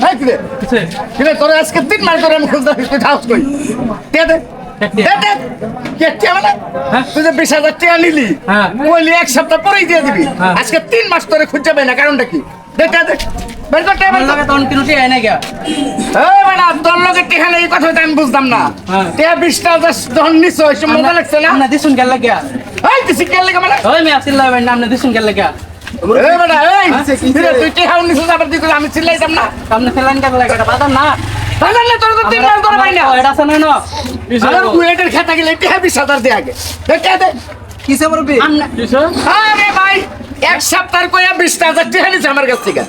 হ্যাঁ কি রে কি রে তোরা আজকে 3 মাস ধরে আমি খুঁজতে তুই খাওস কই দে দে দে কে কে মানে তুই যে 20,000 টাকা নিলি বলি এক সপ্তাহ পরেই দিয়ে দিবি আজকে 3 মাস ধরে খুঁজে পাই না কারণটা কি দে দে দে বের কর টেবিল লাগে তখন কিনো টিয়া এনে গিয়া এই বেটা তোর লগে টিহা এই কথা আমি বুঝতাম না টিহা 20,000 যখন নিছ ওই সময় মজা লাগছে না আপনি দিছুন গেল গিয়া এই তুই কে লাগে মানে ওই মে আসিল ভাই আপনি দিছুন গেল গিয়া এই বেটা এই তুই টিহা নিছ আবার তুই আমি চিল্লাইতাম না আপনি ফেলান গেল লাগা এটা বাদাম না বাজার না তোর তো 3 মাস ধরে পাই না এটা আছে না আর কুয়েটের খেতা গেলে টিহা 20,000 দে আগে দে দে কিসে মুরব্বি আরে ভাই এক সপ্তাহ কইয়া 20,000 টাকা নিছে আমার কাছ থেকে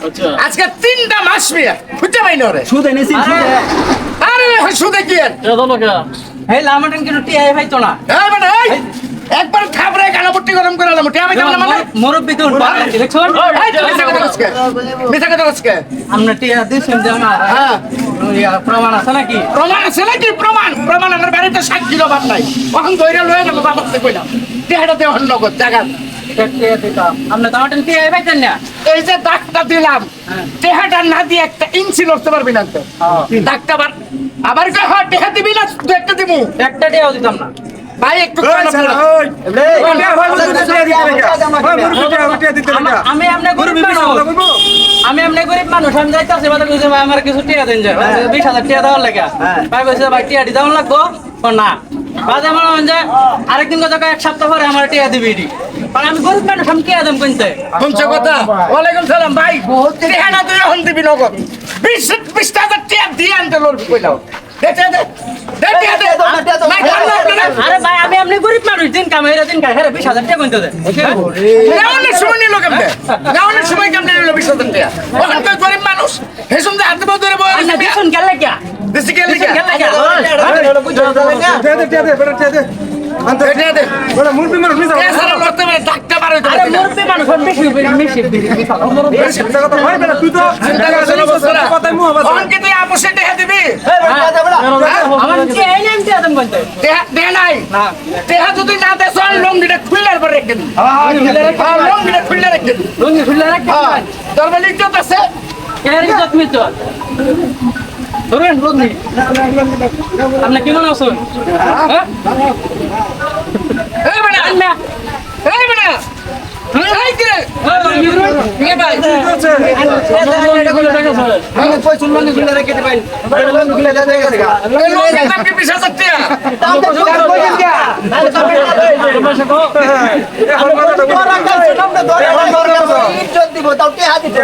আজকে 3টা মাস মিয়া খুঁজে পাই না রে সুদ এনেছি আরে সুদে কি এর হে লামাটন কিনো টিয়া ভাই তো না এই বেটা এই একবার খাবরে কালাপট্টি গরম করে আলাম টিয়া ভাই কেমন মানে মুরব্বি তো দেখছুন মিছা কথা কসকে আমরা টিয়া দিছুন যে আমার হ্যাঁ প্রমাণ আছে নাকি প্রমাণ আছে নাকি প্রমাণ আমার বাড়িতে সাক্ষীর অভাব নাই কখন ধইরা লয়ে যাবো বাবাতে কইলাম টিয়াটা দেওয়া নগদ জায়গা আপনি টমাটন টিয়া পাইতেন না এই যে দাগটা দিলাম টেহাটা না দিয়ে একটা ইঞ্চি লড়তে পারবি না তো দাগটা আবার কই হয় টেহা দিবি না তুই একটা দিমু একটা টিয়াও দিতাম না ভাই একটু আমি আপনি গরিব মানুষ আমি যাইতেছি আমার কিছু টিয়া দেন যায় 20,000 টিয়া দেওয়ার লাগে ভাই বলছে ভাই টিয়া দিতে লাগবো না বাদে আমার যে আরেকদিন কথা এক সপ্তাহ পরে আমার টিয়া দিবি আমি গরিব মানুষ আমি টিয়া দেন কিনতে কোনটা কথা ওয়ালাইকুম সালাম ভাই টেহাটা তুই এখন দিবি নগদ 20,000 টিয়া দিয়ে আনতে লড়বি কইলাও আরে ভাই আমি আপনি গরিব মানুষ দিন কামাই দিন কামাই 20,000 টাকা কিনতে দেন গাউনের সময় নিল কেমনে গাউনের সময় কেমনে নিল 20,000 টাকা ওখান থেকে গরিব মানুষ হেসুন যে হাতে বউ ধরে বয় না দেখুন গেল কি দেশি গেল কি মুরবি মানুষ লড়তে পারে ডাক্তার বার হইতে আরে মুরবি মানুষ বেশি তুই তো অনকে তুই আপোষে টেহা দিবি আমার কি এই নাম টিয়া দেন বলতে টেহা নাই টেহা যদি না দেছ লঙ্গিটা খুললার পর রেখে দিবি লঙ্গিটা খুললে রেখে দিবি লুঙ্গি খুলে রাখতে তোর বলে ইজ্জত আছে এর ইজ্জত মিত ধরেন লুঙ্গি আপনি কেমন আছেন এই বেটা এই বেটা এই কি রে কে ভাই আমি কই শুনলাম খুলে রেখে দিবেন খুলে দেন গেছে গা এই লোকের দাম কি 20,000 টাকা দাম তো জোগাড় কইছেন কি তাহলে তো এখন কথা ইজ্জত দিব তাও কে হাত দিতে